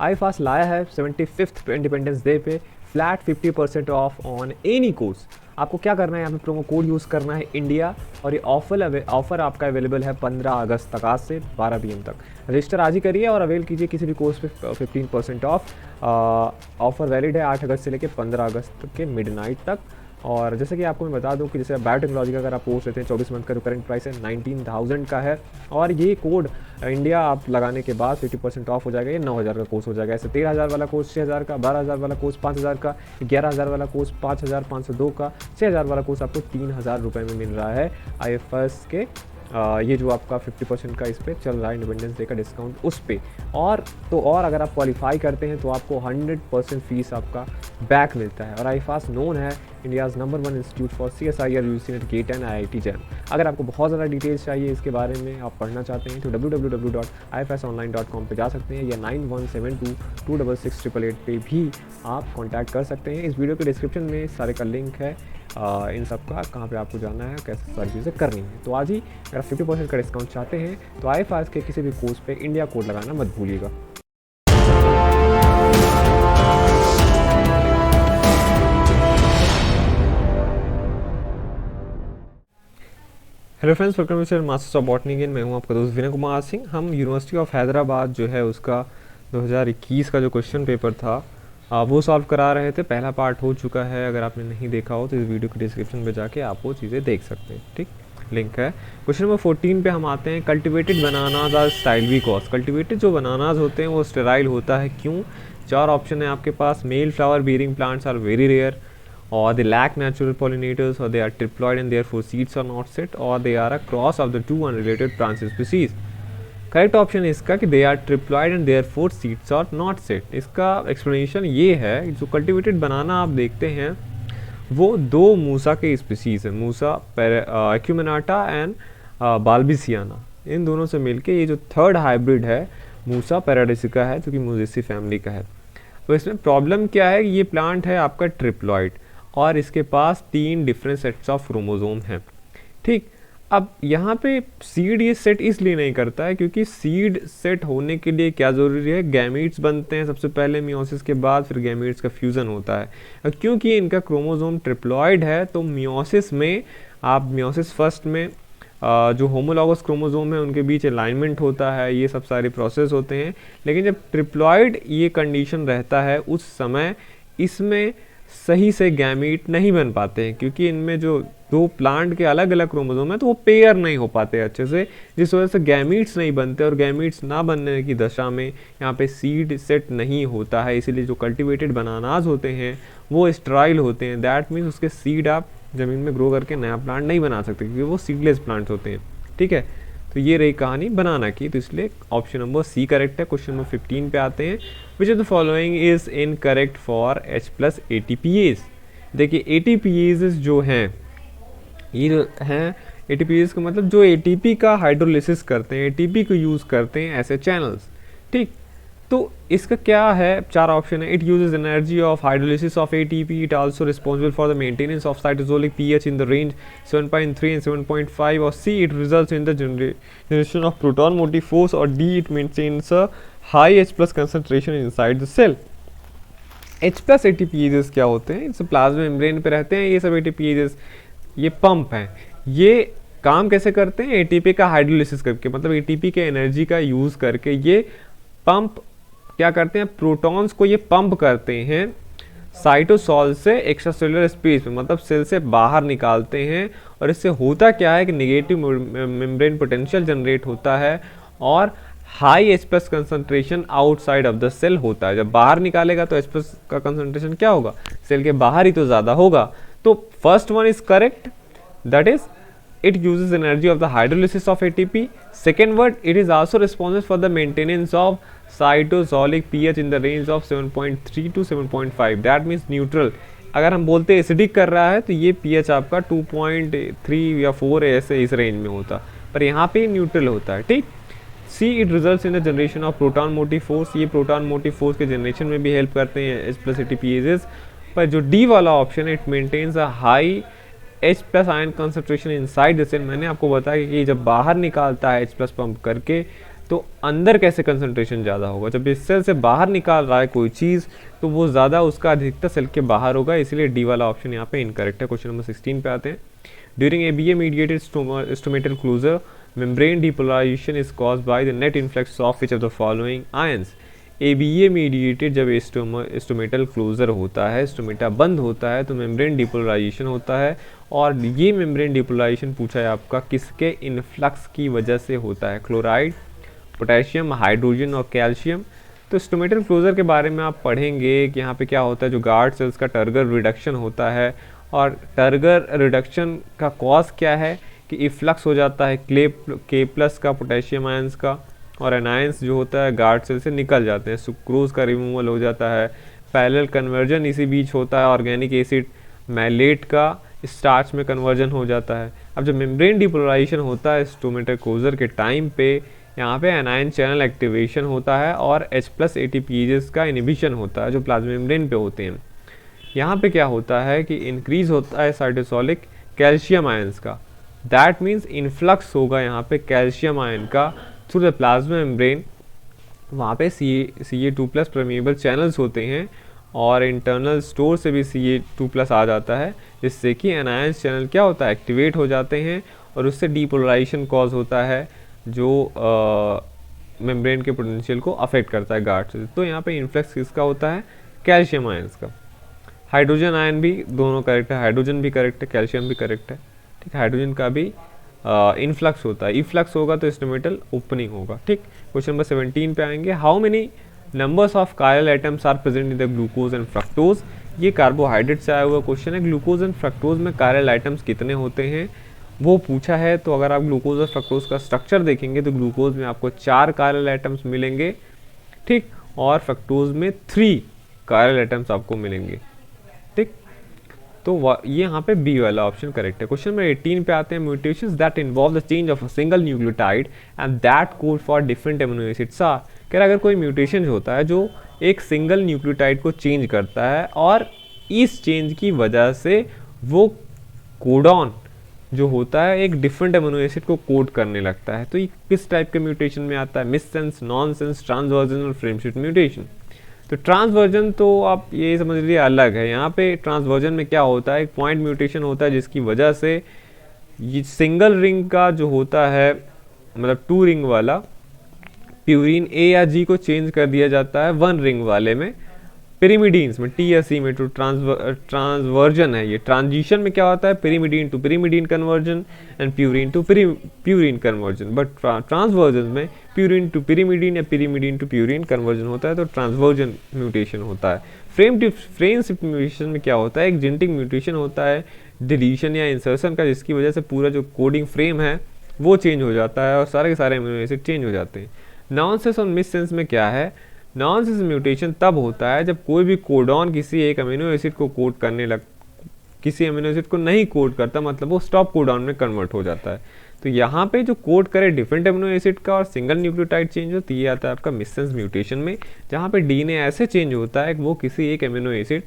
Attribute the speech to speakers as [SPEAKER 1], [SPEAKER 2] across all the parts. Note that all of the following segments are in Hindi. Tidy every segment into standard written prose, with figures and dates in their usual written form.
[SPEAKER 1] आई फास्ट लाया है 75th इंडिपेंडेंस डे पे flat 50% of on any course. आपको क्या करना है, यहाँ पे प्रोमो कोड यूज़ करना है इंडिया, और ये ऑफर आपका अवेलेबल है 15 अगस्त तक, आज से 12 PM तक। रजिस्टर आज ही करिए और अवेल कीजिए किसी भी कोर्स पे 15% ऑफ। ऑफर वैलिड है 8 अगस्त से लेकर 15 अगस्त के मिडनाइट तक। और जैसे कि आपको मैं बता दूं कि जैसे बायोटेक्नोलॉजी का अगर आप कोर्स लेते हैं 24 मंथ का, जो करंट प्राइस है 19,000 का है, और ये कोड इंडिया आप लगाने के बाद 50% ऑफ हो जाएगा। ये 9,000 का कोर्स हो जाएगा। ऐसे 13,000 वाला कोर्स 6,000 का, 12,000 वाला कोर्स 5,000 का, 11,000 वाला कोर्स 5,502 का, 6,000 वाला कोर्स आपको 3,000 रुपये में मिल रहा है IFS के। ये जो आपका 50% का इस पर चल रहा है इंडिपेंडेंस डे का डिस्काउंट उस पर। और अगर आप क्वालिफाई करते हैं तो आपको 100% फीस आपका बैक मिलता है। और IFAS नोन है India's number 1 institute for CSIR UGC NET GATE and IIT JAM. अगर आपको बहुत ज़्यादा डिटेल्स चाहिए इसके बारे में, आप पढ़ना चाहते हैं तो www.ifasonline.com पे जा सकते हैं, या 9172266888 पे भी आप कॉन्टैक्ट कर सकते हैं। इस वीडियो के डिस्क्रिप्शन में सारे का लिंक है इन सब का, कहाँ पे आपको जाना है, कैसे सारी चीज़ें करनी है। तो आज ही अगर आप 50% का डिस्काउंट चाहते हैं तो IFAS के किसी भी कोर्स पे इंडिया कोड लगाना मत भूलिएगा। Hello friends, welcome to masters of botany gain. मैं हूं आपका दोस्त विनय कुमार सिंह। हम यूनिवर्सिटी ऑफ हैदराबाद जो है उसका 2021 का जो क्वेश्चन पेपर था वो सॉल्व करा रहे थे। पहला पार्ट हो चुका है, अगर आपने नहीं देखा हो तो इस वीडियो के डिस्क्रिप्शन पे जाके आप वो चीज़ें देख सकते हैं। ठीक, लिंक है। क्वेश्चन नंबर 14 पे हम आते हैं। Cultivated bananas are sterile cause. Cultivated जो बनानाज होते हैं वो स्टेराइल होता है, क्यों? 4 ऑप्शन है आपके पास। Male flower bearing plants are very rare, or they lack natural pollinators, or they are triploid and therefore seeds are not set, or they are a cross of the two unrelated plant species. Correct option है इसका कि they are triploid and therefore seeds are not set. इसका एक्सप्लेनेशन ये है, जो कल्टिवेटेड बनाना आप देखते हैं वो 2 मूसा के स्पीसीज है, मूसा एक्यूमिनाटा एंड बाल्बिसियाना। इन दोनों से मिलके ये जो थर्ड हाइब्रिड है मूसा पैराडिसिका है, जो कि मूजेसी फैमिली का है। तो इसमें प्रॉब्लम क्या है, ये प्लांट है आपका ट्रिप्लॉइड और इसके पास 3 डिफरेंट सेट्स ऑफ क्रोमोसोम हैं। ठीक, अब यहाँ पे सीड ये सेट इसलिए नहीं करता है क्योंकि सीड सेट होने के लिए क्या ज़रूरी है, गैमीट्स बनते हैं सबसे पहले मियोसिस के बाद, फिर गैमीट्स का फ्यूज़न होता है। क्योंकि इनका क्रोमोसोम ट्रिप्लॉइड है तो मियोसिस में आप मियोसिस फर्स्ट में जो होमोलॉगस क्रोमोसोम है उनके बीच अलाइनमेंट होता है, ये सब सारे प्रोसेस होते हैं। लेकिन जब ट्रिप्लॉइड ये कंडीशन रहता है उस समय इसमें सही से गैमीट नहीं बन पाते हैं, क्योंकि इनमें जो 2 प्लांट के अलग अलग क्रोमोसोम है तो वो पेयर नहीं हो पाते अच्छे से, जिस वजह से गैमीट्स नहीं बनते। और गैमीट्स ना बनने की दशा में यहाँ पे सीड सेट नहीं होता है। इसीलिए जो कल्टिवेटेड बनानाज होते हैं वो स्टेराइल होते हैं। दैट मीन्स उसके सीड आप ज़मीन में ग्रो करके नया प्लांट नहीं बना सकते, क्योंकि वो सीडलेस प्लांट्स होते हैं। ठीक है, तो ये रही कहानी बनाना की। तो इसलिए ऑप्शन नंबर सी करेक्ट है। क्वेश्चन नंबर 15 पे आते हैं। Which of the following is incorrect for H+ ATPase। देखिए ATPase जो हैं, ये जो हैं ATPase का मतलब जो ATP का हाइड्रोलिसिस करते हैं, ATP को यूज़ करते हैं ऐसे चैनल्स। ठीक, तो इसका क्या है, 4 ऑप्शन है। It uses energy of hydrolysis of ATP, it also responsible for the maintenance of cytosolic pH in the range 7.3 and 7.5, और C it results in the generation of proton motive force, और D it maintains a high H+ concentration inside the cell. H+ ATPases क्या होते हैं, इस प्लाज्मा मेम्ब्रेन पे रहते हैं ये सब ATPases। ये पंप हैं, ये काम कैसे करते हैं, ATP का हाइड्रोलिसिस करके, मतलब ATP के एनर्जी का यूज़ करके ये पंप क्या करते हैं, प्रोटॉन्स को ये पंप करते हैं साइटोसॉल से एक्स्ट्रा सेलुलर स्पेस में, मतलब सेल से बाहर निकालते हैं। और इससे होता क्या है कि नेगेटिव मेम्ब्रेन पोटेंशियल जनरेट होता है और high H+ concentration outside of the cell होता है। जब बाहर निकालेगा तो H+ का कंसंट्रेशन क्या होगा, सेल के बाहर ही तो ज़्यादा होगा। तो first one is correct, that is it uses energy of the hydrolysis of ATP. Second word, it is also responsible for the maintenance of cytosolic pH in the range of 7.3 to 7.5. That means neutral. अगर हम बोलते हैं एसिडिक कर रहा है तो ये pH आपका 2.3 या 4 ऐसे इस रेंज में होता, पर यहाँ पे न्यूट्रल होता है। ठीक, C it results in the generation of proton motive force. ये प्रोटॉन मोटिव फोर्स के जनरेशन में भी हेल्प करते हैं H+ ATPases। पर जो D वाला ऑप्शन है, it maintains a high H+ ion concentration inside the cell. मैंने आपको बताया कि जब बाहर निकालता है H+ पंप करके तो अंदर कैसे कंसंट्रेशन ज़्यादा होगा, जब इस सेल से बाहर निकाल रहा है कोई चीज़ तो वो ज़्यादा उसका अधिकतर सेल के बाहर होगा, इसलिए डी वाला ऑप्शन यहाँ पे इनकरेक्ट है। क्वेश्चन नंबर 16 पे आते हैं। During ABA mediated stomatal closure membrane depolarization is caused by the net influx of which of the following ions। ABA mediated जब स्टोमेटल क्लोजर होता है, स्टोमेटा बंद होता है, तो मेम्ब्रेन डिपोलराइजेशन होता है, और ये मेम्ब्रेन डिपोलराइजेशन पूछा है आपका किसके इन्फ्लक्स की वजह से होता है, क्लोराइड, पोटेशियम, हाइड्रोजन और कैल्शियम। तो स्टोमेटल क्लोजर के बारे में आप पढ़ेंगे कि यहाँ पे क्या होता है, जो गार्ड सेल्स का टर्गर रिडक्शन होता है, और टर्गर रिडक्शन का कॉज क्या है कि इफ्लक्स हो जाता है के प्लस का पोटेशियम आयंस का, और एनायंस जो होता है गार्ड सेल से निकल जाते हैं, सुक्रोज का रिमूवल हो जाता है, पैरेलल कन्वर्जन इसी बीच होता है, ऑर्गेनिक एसिड मैलेट का स्टार्च में कन्वर्जन हो जाता है। अब जब मेम्ब्रेन डिपोलराइजेशन होता है स्टोमेटल क्लोजर के टाइम पे, यहाँ पे एनायन चैनल एक्टिवेशन होता है और H+ एटीपीजेस का इनिबिशन होता है जो प्लाज्मा मेम्ब्रेन पे होते हैं। यहाँ पे क्या होता है कि इंक्रीज होता है साइटोसोलिक कैल्शियम आयंस का, दैट मीन्स इन्फ्लक्स होगा यहाँ पे कैल्शियम आयन का थ्रू द प्लाज्मा मेम्ब्रेन। वहाँ पे Ca2+ परमेबल चैनल्स होते हैं और इंटरनल स्टोर से भी Ca2+ आ जाता है, जिससे कि एनायंस चैनल क्या होता है, एक्टिवेट हो जाते हैं और उससे डीपोलराइजेशन कॉज होता है जो मेम्ब्रेन के पोटेंशियल को अफेक्ट करता है गार्ड से। तो यहाँ पे इन्फ्लक्स किसका होता है, कैल्शियम आयंस का। हाइड्रोजन आयन भी दोनों करेक्ट है, हाइड्रोजन भी करेक्ट है, कैल्शियम भी करेक्ट है, ठीक है। हाइड्रोजन का भी इनफ्लक्स होता है, इफ्लक्स होगा तो स्टोमेटल ओपनिंग होगा, ठीक। क्वेश्चन नंबर 17 पे आएंगे। How many numbers of chiral atoms are present in the glucose and fructose. ये कार्बोहाइड्रेट से आया हुआ क्वेश्चन है। ग्लूकोज एंड फ्रक्टोज में कायरल आइटम्स कितने होते हैं वो पूछा है। तो अगर आप ग्लूकोज और फ्रक्टोज का स्ट्रक्चर देखेंगे तो ग्लूकोज में आपको 4 कायरल आइटम्स मिलेंगे, ठीक, और फ्रक्टोज में 3 कायरल आइटम्स आपको मिलेंगे, ठीक। तो ये यहाँ पे बी वाला ऑप्शन करेक्ट है। क्वेश्चन नंबर 18 पे आते हैं। Mutations that involve the change of a single nucleotide and that code for different amino acids are. कह रहा अगर कोई म्यूटेशन होता है जो एक सिंगल न्यूक्लियोटाइड को चेंज करता है और इस चेंज की वजह से वो कोडॉन जो होता है एक डिफरेंट एमिनो एसिड को कोड करने लगता है, तो ये किस टाइप के म्यूटेशन में आता है, मिससेंस, नॉनसेंस, ट्रांसवर्जन और फ्रेम शिफ्ट म्यूटेशन। तो ट्रांसवर्जन तो आप ये समझ लीजिए अलग है। यहाँ पे ट्रांसवर्जन में क्या होता है, एक पॉइंट म्यूटेशन होता है जिसकी वजह से ये सिंगल रिंग का जो होता है, मतलब 2 रिंग वाला प्यूरिन ए या जी को चेंज कर दिया जाता है 1 रिंग वाले में, पिरिमिडीन्स में टी या सी में। तो ट्रांसवर्जन है ये। ट्रांजिशन में क्या होता है, pyrimidine to pyrimidine conversion and purine to purine conversion. But transversion में प्यूरिन टू पिरिमिडीन या पिरिमिडीन टू प्यूरिन कन्वर्जन होता है, तो ट्रांसवर्जन म्यूटेशन होता है। फ्रेम शिफ्ट म्यूटेशन में क्या होता है, एक जेनेटिक म्यूटेशन होता है डिलीशन या इंसर्शन का, जिसकी वजह से पूरा जो कोडिंग फ्रेम है वो चेंज हो जाता है और सारे के सारे अमीनो एसिड चेंज हो जाते हैं। नॉनसेंस और मिससेंस में क्या है, नॉनसेंस म्यूटेशन तब होता है जब कोई भी कोडॉन किसी एक अमीनो एसिड को कोड करने किसी अमीनो एसिड को नहीं कोड करता, मतलब वो स्टॉप कोडॉन में कन्वर्ट हो जाता है। तो यहाँ पे जो कोड करे डिफरेंट अमीनो एसिड का और सिंगल न्यूक्लियोटाइड चेंज होती है, ये आता है आपका मिससेंस म्यूटेशन में, जहाँ पे डीएनए ऐसे चेंज होता है कि वो किसी एक अमीनो एसिड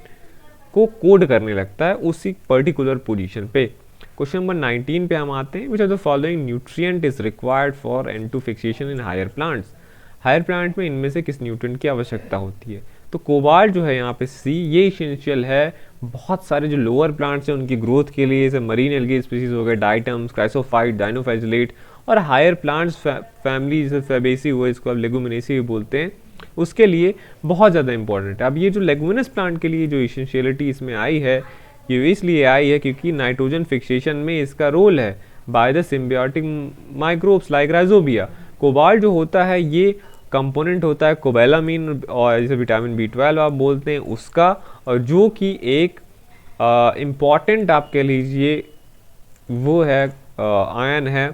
[SPEAKER 1] को कोड करने लगता है उसी पर्टिकुलर पोजीशन पे। क्वेश्चन नंबर 19 पे हम आते हैं। Which of the following nutrient is required for N2 fixation in higher plants. Higher plant में इनमें से किस न्यूट्रिएंट की आवश्यकता होती है। तो कोबाल्ट जो है यहाँ पे सी, ये इसेंशियल है बहुत सारे जो लोअर प्लांट्स हैं उनकी ग्रोथ के लिए, जैसे मरीन एल्गी स्पीसीज हो गए, डाइटम्स, क्राइसोफाइट, डाइनोफाइजिलेट, और हायर प्लांट्स फैमिली जैसे फैबेसी हुआ, इसको आप लेगुमिनेसी भी बोलते हैं, उसके लिए बहुत ज़्यादा इंपॉर्टेंट है। अब ये जो लेगुमिनस प्लांट के लिए जो इसेंशियलिटी इसमें आई है, ये इसलिए आई है क्योंकि नाइट्रोजन फिक्सेशन में इसका रोल है by the symbiotic microbes like rhizobia. Cobalt जो होता है ये कंपोनेंट होता है कोबैलामिन और जैसे विटामिन B12 आप बोलते हैं उसका, और जो कि एक इम्पॉर्टेंट आप कह लीजिए वो है आयन है,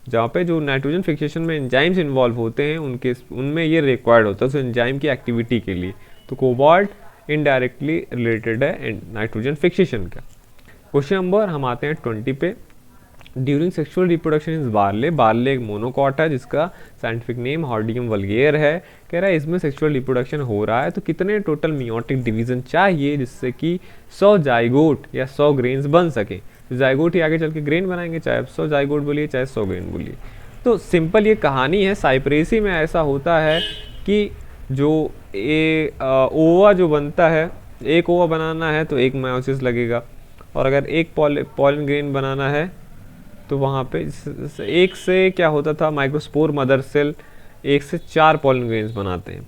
[SPEAKER 1] जहाँ पे जो नाइट्रोजन फिक्सेशन में एंजाइम्स इन्वॉल्व होते हैं उनमें ये रिक्वायर्ड होता है उस एंजाइम की एक्टिविटी के लिए। तो कोबाल्ट इनडायरेक्टली रिलेटेड है नाइट्रोजन फिक्सेशन का। क्वेश्चन नंबर हम आते हैं 20 पे। During sexual reproduction is barley, barley एक मोनोकॉट है जिसका साइंटिफिक नेम हॉर्डियम वल्गेयर है। कह रहा है इसमें सेक्सुअल रिप्रोडक्शन हो रहा है तो कितने टोटल मियोटिक डिवीजन चाहिए जिससे कि 100 जाइगोट या 100 ग्रेन्स बन सके। जाइगोट ही आगे चल के ग्रेन बनाएंगे, चाहे आप 100 जाइगोट बोलिए चाहे 100 ग्रेन बोलिए। तो सिंपल ये कहानी है। साइप्रेसी में ऐसा होता है कि जो ओवा जो बनता है, एक ओवा बनाना है तो एक मायोसिस लगेगा, और अगर एक पॉलन ग्रेन बनाना है तो वहाँ पे एक से क्या होता था, माइक्रोस्पोर मदर सेल एक से 4 पॉलन ग्रेन्स बनाते हैं।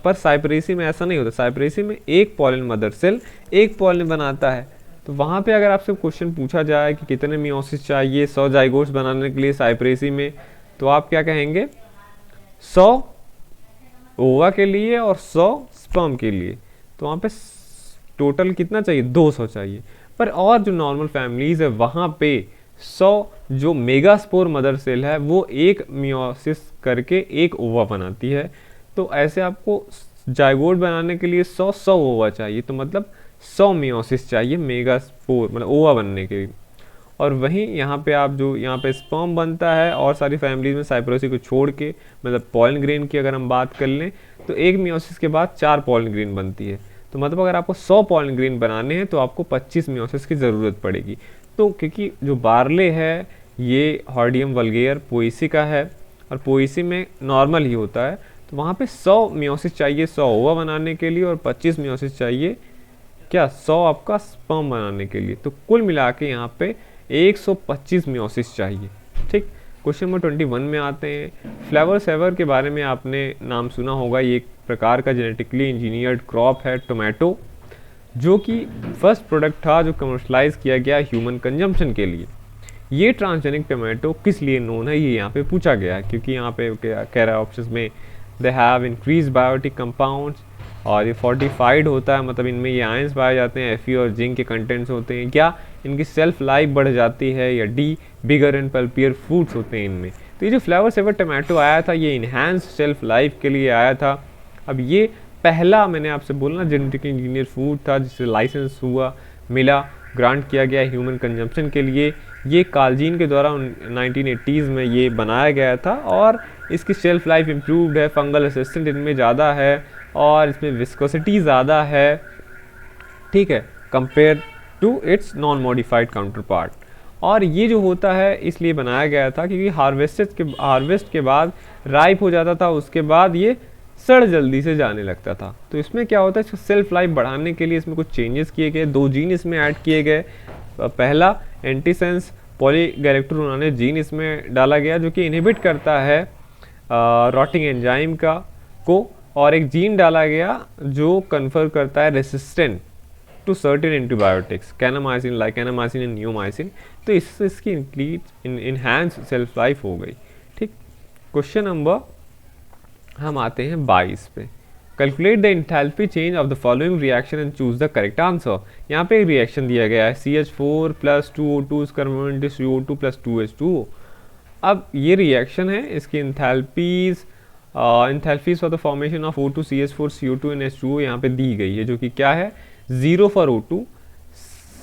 [SPEAKER 1] पर साइप्रेसी में ऐसा नहीं होता। साइप्रेसी में एक पॉलन मदर सेल एक पॉलन बनाता है। तो वहाँ पे अगर आपसे क्वेश्चन पूछा जाए कि कितने मियोसिस चाहिए 100 जाइगोट्स बनाने के लिए साइप्रेसी में, तो आप क्या कहेंगे, 100 ओवा के लिए और 100 स्पर्म के लिए। तो वहाँ पे टोटल कितना चाहिए, 200 चाहिए। पर और जो नॉर्मल फैमिलीज है वहाँ पे 100 जो मेगास्पोर मदर सेल है वो एक मियोसिस करके एक ओवा बनाती है। तो ऐसे आपको जाइगोट बनाने के लिए 100 ओवा चाहिए, तो मतलब 100 मियोसिस चाहिए मेगास्पोर मतलब ओवा बनने के लिए। और वहीं यहाँ पे आप जो यहाँ पे स्पर्म बनता है, और सारी फैमिलीज में साइप्रोसी को छोड़ के, मतलब पॉलन ग्रेन की अगर हम बात कर लें तो एक मियोसिस के बाद 4 पॉलन ग्रेन बनती है। तो मतलब अगर आपको 100 पॉलन ग्रेन बनाने हैं तो आपको 25 मियोसिस की ज़रूरत पड़ेगी। तो क्योंकि जो बार्ले है ये हॉर्डियम वल्गेयर पोएसी का है, और पोएसी में नॉर्मल ही होता है, तो वहाँ पे 100 मियोसिस चाहिए 100 ओवा बनाने के लिए, और 25 मियोसिस चाहिए क्या, 100 आपका स्पर्म बनाने के लिए। तो कुल मिला के यहाँ पे 125 मियोसिस चाहिए। ठीक, क्वेश्चन नंबर 21 में आते हैं। फ्लावर सेवर के बारे में आपने नाम सुना होगा। ये एक प्रकार का जेनेटिकली इंजीनियर्ड क्रॉप है टोमेटो, जो कि फर्स्ट प्रोडक्ट था जो कमर्शलाइज किया गया ह्यूमन कंजम्पशन के लिए। ये ट्रांसजेनिक टोमेटो किस लिए नोन है, ये यहाँ पे पूछा गया है, क्योंकि यहाँ पे कह रहा है ऑप्शन में they have increase biotic compounds, और ये फोर्टिफाइड होता है, मतलब इनमें ये आयंस पाए जाते हैं, Fe और जिंक के कंटेंट्स होते हैं। क्या इनकी सेल्फ लाइफ बढ़ जाती है, या डी बिगर एंड पल्पियर फ्रूट्स होते हैं इनमें। तो ये जो फ्लेवर सेवर टमाटो आया था ये इन्हांस सेल्फ लाइफ के लिए आया था। अब ये पहला मैंने आपसे बोला जेनेटिकली इंजीनियर फूड था जिससे लाइसेंस हुआ, मिला, ग्रांट किया गया ह्यूमन कंजम्पशन के लिए। ये कालजीन के द्वारा 1980s में ये बनाया गया था, और इसकी शेल्फ लाइफ इम्प्रूव्ड है, फंगल असिस्टेंट इनमें ज़्यादा है, और इसमें विस्कोसिटी ज़्यादा है, ठीक है, compare to its non modified counterpart. और ये जो होता है इसलिए बनाया गया था क्योंकि हार्वेस्ट के बाद राइप हो जाता था, उसके बाद ये सड़ जल्दी से जाने लगता था। तो इसमें क्या होता है, इसको सेल्फ लाइफ बढ़ाने के लिए इसमें कुछ चेंजेस किए गए, 2 जीन इसमें ऐड किए गए। पहला एंटीसेंस पॉलीगैलेक्टोन उन्होंने जीन इसमें डाला गया जो कि इनहिबिट करता है रॉटिंग एंजाइम को, और एक जीन डाला गया जो कन्फर करता है resistant to certain antibiotics, kanamycin, लाइकेनामाइसिन एंड नियोमाइसिन। तो इससे इसकी इनहैंस सेल्फ लाइफ हो गई। ठीक, क्वेश्चन नंबर हम आते हैं 22 पे। Calculate the enthalpy change of the following reaction and choose the correct answer. यहाँ पे एक रिएक्शन दिया गया है CH4 + 2O2 is converted to CO2 + 2H2O। अब ये रिएक्शन है, इसकी enthalpies for the formation of O2 CH4 CO2 and H2O यहाँ पे दी गई है, जो कि क्या है 0 for O2,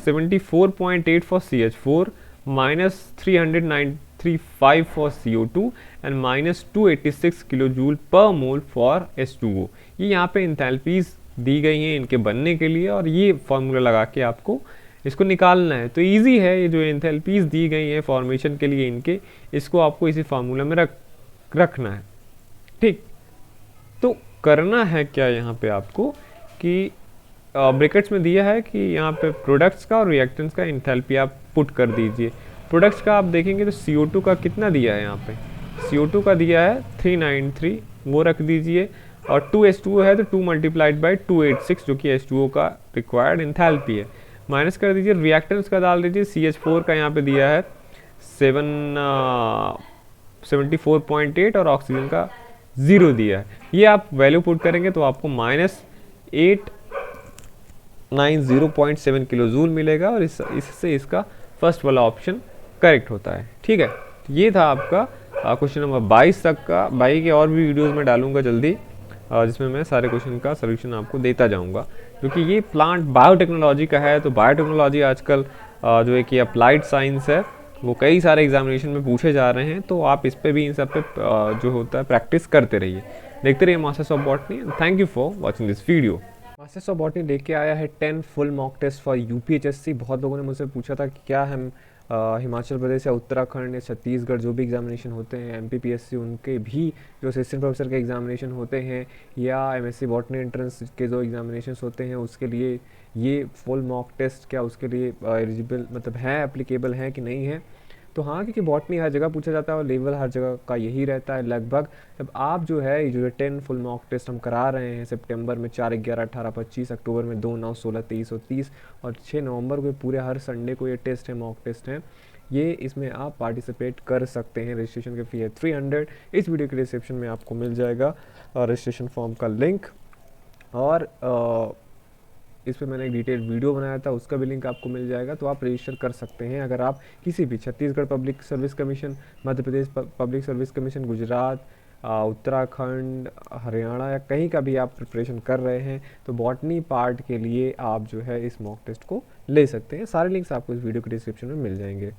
[SPEAKER 1] 74.8 for CH4, -335 for CO2 and -286 kilo joule पर मोल फॉर H2O। ये यहाँ पे एंथैल्पीज दी गई हैं इनके बनने के लिए, और ये फॉर्मूला लगा के आपको इसको निकालना है। तो इजी है, ये जो एंथैल्पीज दी गई हैं फॉर्मेशन के लिए इनके, इसको आपको इसी फार्मूला में रखना है। ठीक, तो करना है क्या यहाँ पे आपको कि ब्रैकेट्स में दिया है कि यहाँ पे प्रोडक्ट्स का और रिएक्टेंट्स का एंथैल्पी आप पुट कर दीजिए। प्रोडक्ट्स का आप देखेंगे तो CO2 का कितना दिया है, यहाँ पे CO2 का दिया है 393, वो रख दीजिए, और 2H2O है तो 2 × 286 जो कि H2O का रिक्वायर्ड एंथैल्पी है, माइनस कर दीजिए। रिएक्टेंट्स का डाल दीजिए, CH4 का यहाँ पे दिया है 74.8 और ऑक्सीजन का 0 दिया है। ये आप वैल्यू पुट करेंगे तो आपको -890.7 किलो जूल मिलेगा, और इससे इसका फर्स्ट वाला ऑप्शन करेक्ट होता है। ठीक है, ये था आपका क्वेश्चन नंबर 22 तक का। बाकी के और भी वीडियोस में डालूंगा जल्दी, जिसमें मैं सारे क्वेश्चन का सलूशन आपको देता जाऊंगा, क्योंकि ये प्लांट बायोटेक्नोलॉजी का है। तो बायोटेक्नोलॉजी आजकल जो है कि अप्लाइड साइंस है, वो कई सारे एग्जामिनेशन में पूछे जा रहे हैं, तो आप इस पे भी इन सब पे जो होता है प्रैक्टिस करते रहिए। देखते रहिए masters of botany. Thank you for watching this video. Masters of botany लेके आया है 10 full mock test for UPHSC। बहुत लोगों ने मुझसे पूछा था कि क्या हम हिमाचल प्रदेश या उत्तराखंड या छत्तीसगढ़ जो भी एग्जामिनेशन होते हैं, एमपीपीएससी, उनके भी जो असिस्टेंट प्रोफेसर के एग्जामिनेशन होते हैं या एमएससी बॉटनी एंट्रेंस के जो एग्जामिनेशंस होते हैं, उसके लिए ये फुल मॉक टेस्ट क्या उसके लिए एलिजिबल मतलब हैं, एप्लीकेबल हैं कि नहीं है। तो हाँ, क्योंकि बॉटनी हर जगह पूछा जाता है और लेवल हर जगह का यही रहता है लगभग। जब आप जो है ये जो 10 फुल मॉक टेस्ट हम करा रहे हैं सितंबर में 4, 11, 18, 25, अक्टूबर में 2, 9, 16, 23 और 30 और 6 नवंबर को पूरे हर संडे को ये टेस्ट है, मॉक टेस्ट हैं ये। इसमें आप पार्टिसिपेट कर सकते हैं। रजिस्ट्रेशन की फ़ी है 300। इस वीडियो के डिस्क्रिप्शन में आपको मिल जाएगा रजिस्ट्रेशन फॉर्म का लिंक, और इस पर मैंने एक डिटेल वीडियो बनाया था, उसका भी लिंक आपको मिल जाएगा। तो आप रजिस्टर कर सकते हैं अगर आप किसी भी Chhattisgarh public service commission, Madhya Pradesh public service commission, Gujarat, Uttarakhand, Haryana या कहीं का भी आप प्रिपरेशन कर रहे हैं, तो बॉटनी पार्ट के लिए आप जो है इस मॉक टेस्ट को ले सकते हैं। सारे लिंक्स आपको इस वीडियो के डिस्क्रिप्शन में मिल जाएंगे।